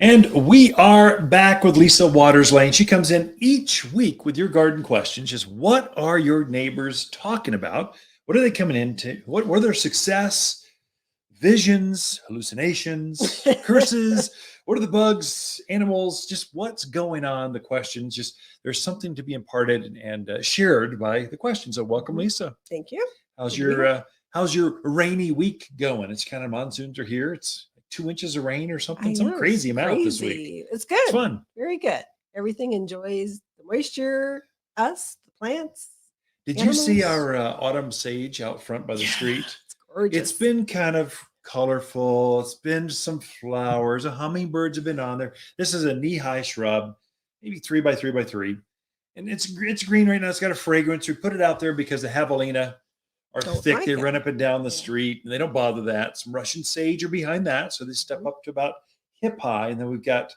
And we are back with Lisa Waters Lane. She comes in each week with your garden questions. Just what are your neighbors talking about? What are they coming into? What were their success, visions, hallucinations, curses? What are the bugs, animals? Just what's going on? The questions. Just there's something to be imparted and shared by the questions. So welcome, Lisa. Thank you. How's Good to be here. how's your rainy week going? It's kind of monsoons are here. It's 2 inches of rain or something, I some know, crazy it's amount this week. crazy. It's It's good. fun. Very good. Everything enjoys the moisture, us, the plants, Did you see animals. our autumn sage out front by the Yeah, street? it's gorgeous. It's been kind of colorful. It's been some flowers. The hummingbirds have been on there. This is a knee-high shrub, maybe 3 by 3 by 3, and it's green right now. It's got a fragrance. We put it out there because the javelina are Don't thick. like They it. run up and down the Yeah. street, and they don't bother that. Some Russian sage are behind that, so they step Mhm. up to about hip high, and then we've got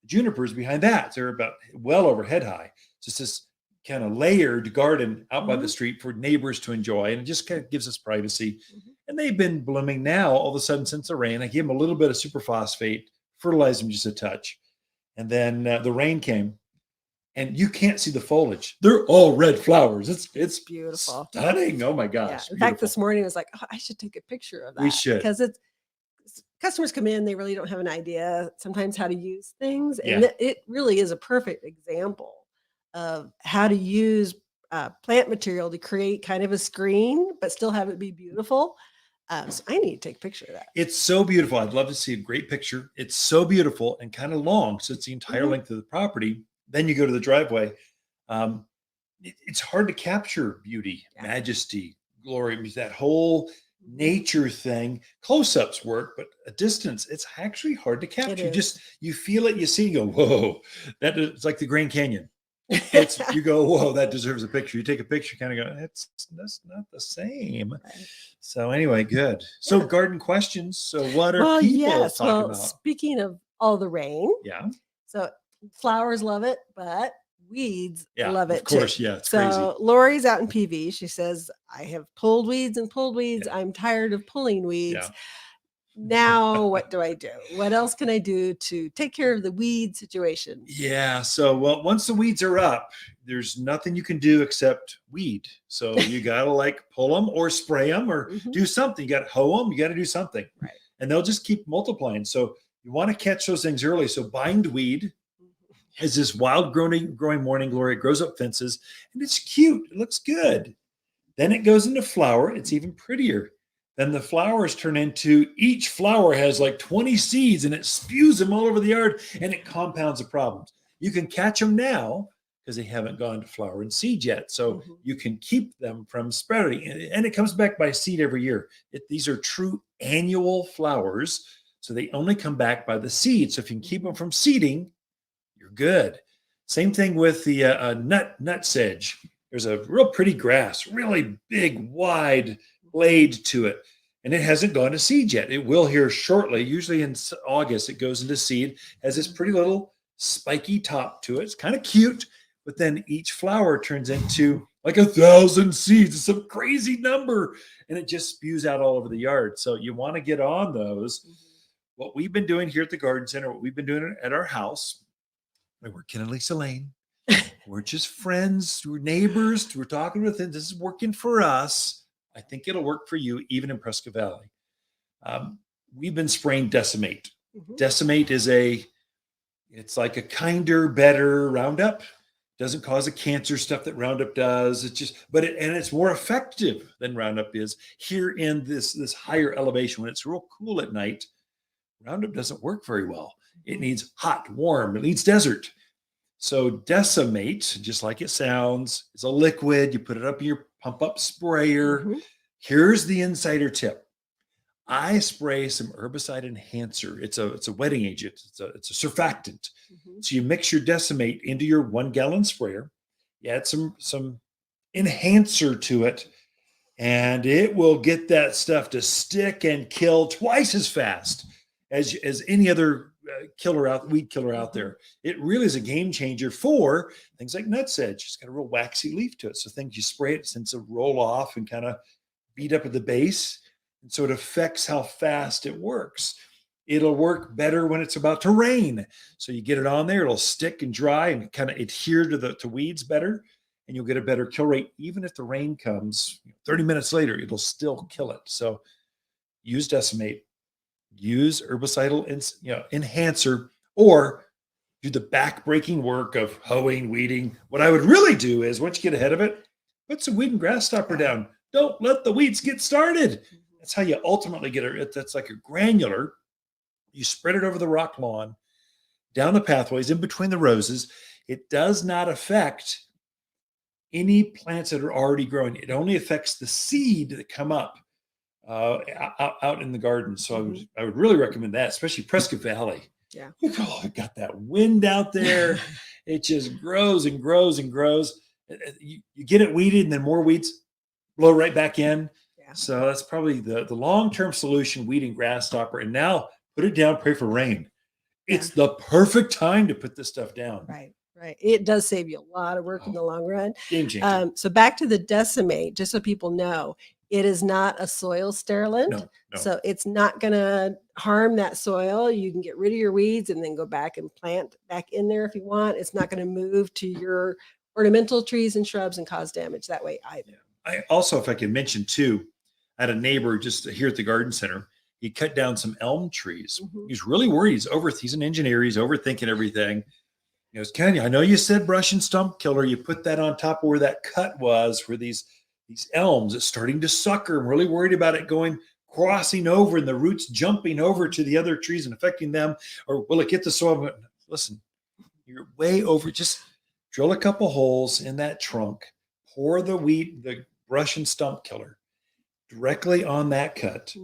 junipers behind that. They're about well over head high. So it's this kind of layered garden out by the Mhm. street for neighbors to enjoy, and it just kind of gives us privacy. Mhm. And they've been blooming now all of a sudden since the rain. I gave them a little bit of superphosphate, fertilized them just a touch, and then the rain came, and you can't see the foliage. They're all red flowers. It's Beautiful. stunning. Oh my Yeah. gosh, In fact, beautiful. this morning I was like, oh, I should take a picture of that We should. because customers come in, they really don't have an idea sometimes how to use things, and Yeah. it really is a perfect example of how to use plant material to create kind of a screen, but still have it be beautiful. So I need to take a picture of that. It's so beautiful. I'd love to see a great picture. It's so beautiful and kind of long, so it's the entire Mhm. length of the property. Then you go to the driveway. Um, it's hard to capture beauty, Yeah. majesty, glory. That whole nature thing. Close-ups work, but a distance, it's actually hard to capture. You is. just you feel it, you see, you go, whoa, that is it's like the Grand Canyon. It's you go, whoa, that deserves a picture. You take a picture, kind of go, that's not the same. Right. So anyway, good. So Yeah. garden questions. So what are Well, people yes. talking Well, about? speaking of all the rain, Yeah, so flowers love it, but weeds yeah, love of it too. course. Yeah, it's crazy. So Lori's out in PV. She says, I have pulled weeds and pulled weeds. Yeah. I'm tired of pulling weeds. Yeah. Now, what do I do? What else can I do to take care of the weed situation? Yeah. So well, once the weeds are up, there's nothing you can do except weed. So you gotta like pull them or spray them or Mhm. do something. You gotta hoe them. You gotta do something, Right. and they'll just keep multiplying. So you want to catch those things early. So bindweed is this wild growing morning glory. It grows up fences, and it's cute. It looks good. Then it goes into flower. It's even prettier. Then the flowers turn into each flower has like 20 seeds and it spews them all over the yard and it compounds the problems. You can catch them now because they haven't gone to flower and seed yet. So Mhm. you can keep them from spreading. And it comes back by seed every year. These are true annual flowers. So they only come back by the seed. So if you can keep them from seeding, you're good. Same thing with the nut sedge. There's a real pretty grass, really big, wide blade to it, and it hasn't gone to seed yet. It will here shortly. Usually in August, it goes into seed. Has this pretty little spiky top to it. It's kind of cute, but then each flower turns into like 1,000 seeds. It's some crazy number, and it just spews out all over the yard. So you want to get on those. Mhm. What we've been doing here at the garden center, what we've been doing at our house, we're Ken and Lisa Lane. We're just friends. We're neighbors. We're talking with them. This is working for us. I think it'll work for you, even in Prescott Valley. We've been spraying Decimate. Mhm. Decimate is it's like a kinder, better Roundup. Doesn't cause the cancer stuff that Roundup does. It's just, and it's more effective than Roundup is here in this higher elevation. When it's real cool at night, Roundup doesn't work very well. It needs hot, warm. It needs desert. So Decimate, just like it sounds, is a liquid. You put it up in your pump up sprayer. Mhm. Here's the insider tip. I spray some herbicide enhancer. It's a wetting agent. It's a surfactant. Mhm. So you mix your Decimate into your 1 gallon sprayer. You add some enhancer to it, and it will get that stuff to stick and kill twice as fast as any other weed killer out there. It really is a game changer for things like nutsedge. It's got a real waxy leaf to it, so things you spray it tends to roll off and kind of beat up at the base, and so it affects how fast it works. It'll work better when it's about to rain. So you get it on there, it'll stick and dry and kind of adhere to weeds better, and you'll get a better kill rate. Even if the rain comes 30 minutes later, it'll still kill it. So use Decimate, use herbicidal enhancer, or do the back-breaking work of hoeing, weeding. What I would really do is, once you get ahead of it, put some weed and grass stopper down. Don't let the weeds get started. That's how you ultimately get it. That's like a granular. You spread it over the rock lawn, down the pathways, in between the roses. It does not affect any plants that are already growing. It only affects the seed that come up out in the garden. So I would really recommend that, especially Prescott Valley. Yeah. Oh, I got that wind out there. It just grows and grows and grows. You get it weeded, and then more weeds blow right back in. Yeah. So that's probably the long-term solution, weed and grass stopper. And now put it down, pray for rain. It's the perfect time to put this stuff down. Right. It does save you a lot of work in the long run. Game changer. So back to the Decimate, just so people know, it is not a soil sterilant. No. So it's not going to harm that soil. You can get rid of your weeds and then go back and plant back in there if you want. It's not going to move to your ornamental trees and shrubs and cause damage that way either. I also, if I can mention too, I had a neighbor just here at the garden center. He cut down some elm trees. He's really worried. He's an engineer. He's overthinking everything. He goes, Ken, I know you said brush and stump killer. You put that on top of where that cut was, where these elms, it's starting to sucker. I'm really worried about it crossing over and the roots jumping over to the other trees and affecting them. Or will it get the soil? Listen, you're way over. Just drill a couple holes in that trunk. Pour the brush and stump killer directly on that cut.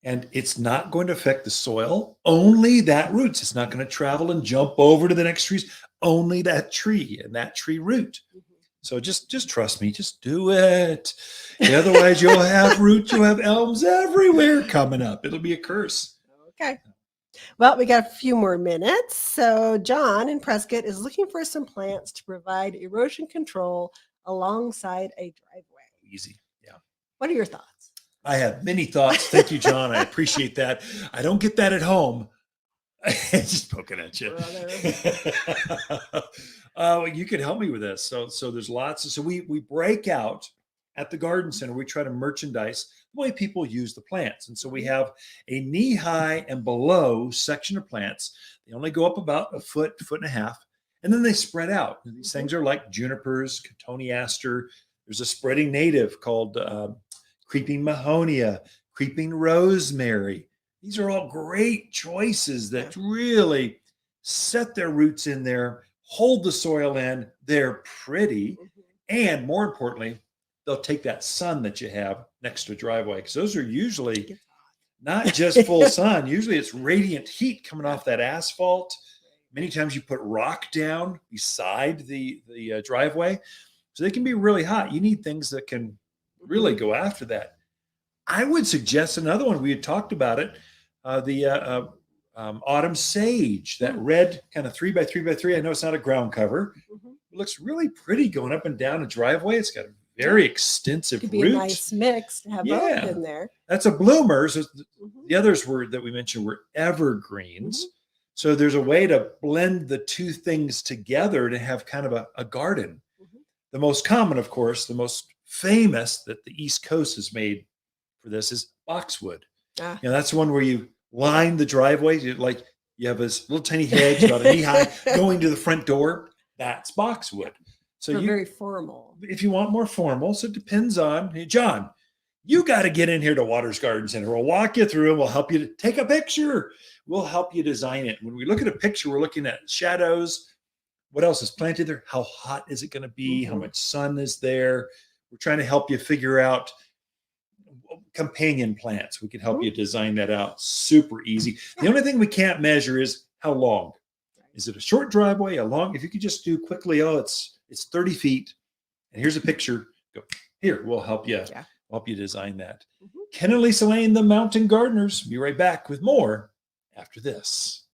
And it's not going to affect the soil, only that roots. It's not going to travel and jump over to the next trees, only that tree and that tree root. So just trust me, just do it. Otherwise, you'll have roots, you'll have elms everywhere coming up. It'll be a curse. Okay. Well, we got a few more minutes. So John in Prescott is looking for some plants to provide erosion control alongside a driveway. Easy. Yeah. What are your thoughts? I have many thoughts. Thank you, John. I appreciate that. I don't get that at home. Just poking at you. You could help me with this. So there's lots. So we break out at the garden center. We try to merchandise the way people use the plants. And so we have a knee-high and below section of plants. They only go up about a foot and a half, and then they spread out. And these things are like junipers, cotoneaster. There's a spreading native called creeping mahonia, creeping rosemary. These are all great choices that really set their roots in there, hold the soil in. They're pretty. And more importantly, they'll take that sun that you have next to a driveway, because those are usually not just full sun. Usually it's radiant heat coming off that asphalt. Many times you put rock down beside the driveway. So they can be really hot. You need things that can really go after that. I would suggest another one. We had talked about it, the autumn sage, that red kind of 3x3x3. I know it's not a ground cover. It looks really pretty going up and down a driveway. It's got a very extensive Could be a nice mix to have both in there. That's a bloomer. So the others that we mentioned were evergreens. So there's a way to blend the two things together to have kind of a garden. The most common, of course, the most famous that the East Coast has made for this is boxwood. That's the one where you line the driveway. You have this little tiny hedge about a knee high going to the front door. That's boxwood. So very formal. If you want more formal, so it depends on, hey, John, you got to get in here to Waters Garden Center. We'll walk you through and we'll help you take a picture. We'll help you design it. When we look at a picture, we're looking at shadows. What else is planted there? How hot is it going to be? How much sun is there? We're trying to help you figure out companion plants. We can help you design that out. Super easy. The only thing we can't measure is how long. Is it a short driveway, a long? If you could just do quickly, it's 30 feet. And here's a picture. Go here. We'll help you. Help you design that. Ken and Lisa Lain, the Mountain Gardeners. Be right back with more after this.